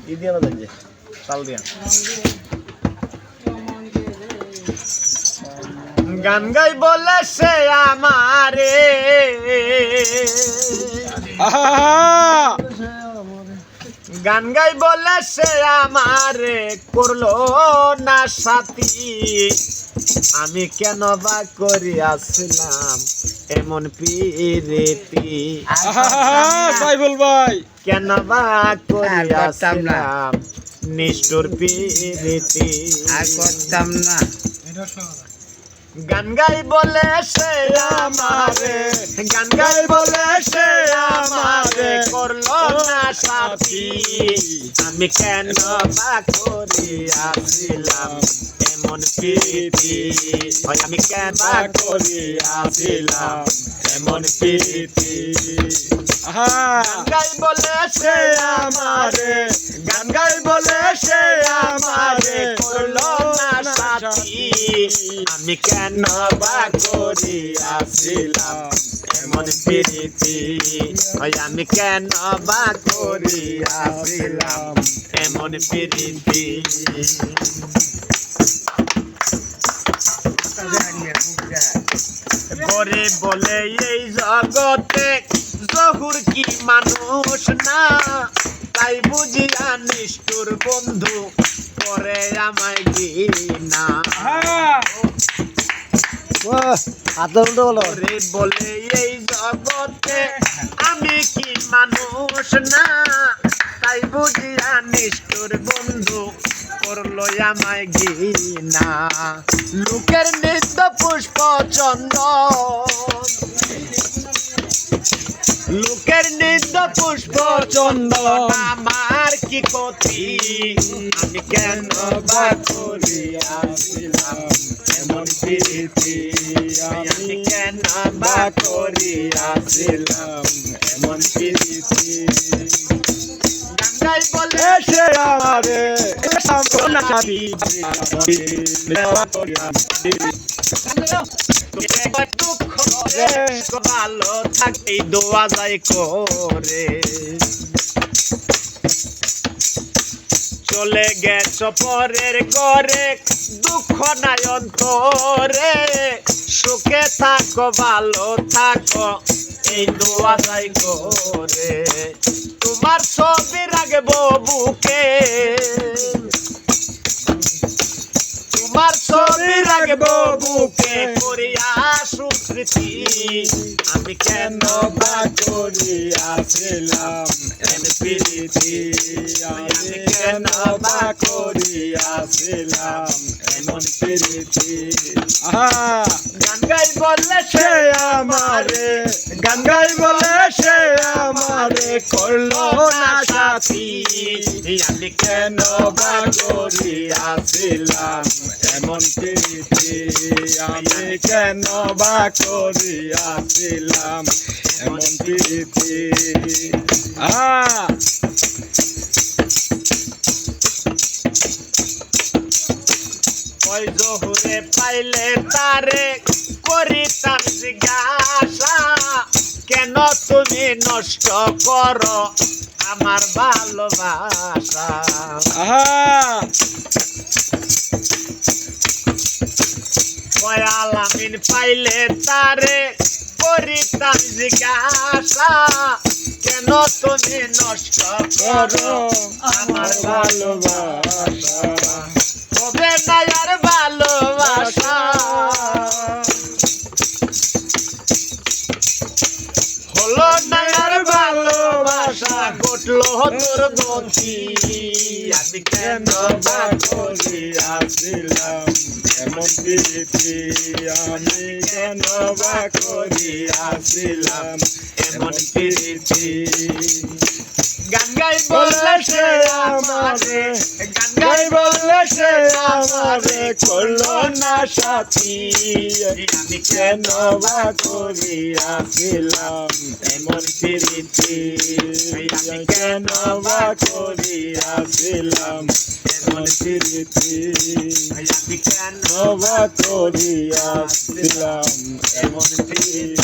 ই দিয়া না যাইছে চাল দিয়া গান গাই বলে সে আমারে গান গাই বলে সে আমারে করলো না সাথী আমি কেন বা করিয়াছিলাম এমন পিরিতি সাইফুল ভাই কেন বা করিয়াছিলাম নিষ্ঠুর পিরিতি আর করতাম না গান গাই বলে সে আমারে গান গাই বলে সে আমারে করলো না সাথী আমি কেন বা করিয়াছিলাম এমন প্রীতি আমি কেন বা করিয়াছিলাম এমন প্রীতি গান গাই বলে সে আমারে গান গাই বলে সে আমারে করলো না সাথী আমি কেন বা করিয়াছিলাম এমন প্রীতি আমি কেন বা করিয়াছিলাম এমন প্রীতি করে বলে এই জগতে জহুর কি মানুষ না তাই বুঝিয়া নিষ্ঠুর বন্ধু করে আমায় ঘৃণা করে বলে এই জগতে আমি কি মানুষ না তাই বুঝিয়া নিষ্ঠুর বন্ধু করলো আমায় ঘৃণা লোকের নিত্য পুষ্প চন্দন লোকের নিত্য পুষ্প চন্দন আমার কি ক্ষতি আমি কেন বা করিয়াছিলাম এমন প্রীতি আমি কেন বা করিয়াছিলাম এমন প্রীতি গান বলে সে আমারে দুঃখ ভালো থাকতে দোয়া যায় করে চলে গেছ পরের ঘরে দুঃখ নাই অন্তরে সুখে থাকো ভালো থাকো এই দোয়া যায় করে তোমার ছবি রাখবো বুকে তোমার ছবি রাখবো বুকে করিয়া সুস্মৃতি আমি কেন বা করিয়াছিলাম এমন প্রীতি আমি কেন বা করিয়াছিলাম এমন প্রীতি গান গাই বলে সে আমারে গান গাই বলে সে আমারে করলো না সাথী আমি কেন বা করিয়াছিলাম এমন প্রীতি আমি কেন বা করিয়াছিলাম এমন প্রীতি ওই জহুরে পাইলে তারে করিতাম জিজ্ঞাসা কেন তুমি নষ্ট করো আমার ভালোবাসা দয়াল আমিন পাইলে তারে করিতাম জিজ্ঞাসা কেন তুমি নষ্ট করো আমার ভালোবাসা হবে না আর ভালোবাসা হলো না আর ভালোবাসা ঘটলো তোর গতি আমি কেন বা করিয়াছিলাম এমন প্রীতি আমি কেন বা করিয়াছিলাম এমন প্রীতি গান গাই বলে সে আমারে গান গাই বলে সে আমারে করলো না সাথী আমি কেন বা করিয়াছিলাম এমন প্রীতি আমি কেন বা করিয়াছিলাম এমন প্রীতি আমি কেন বা করিয়াছিলাম এমন প্রীতি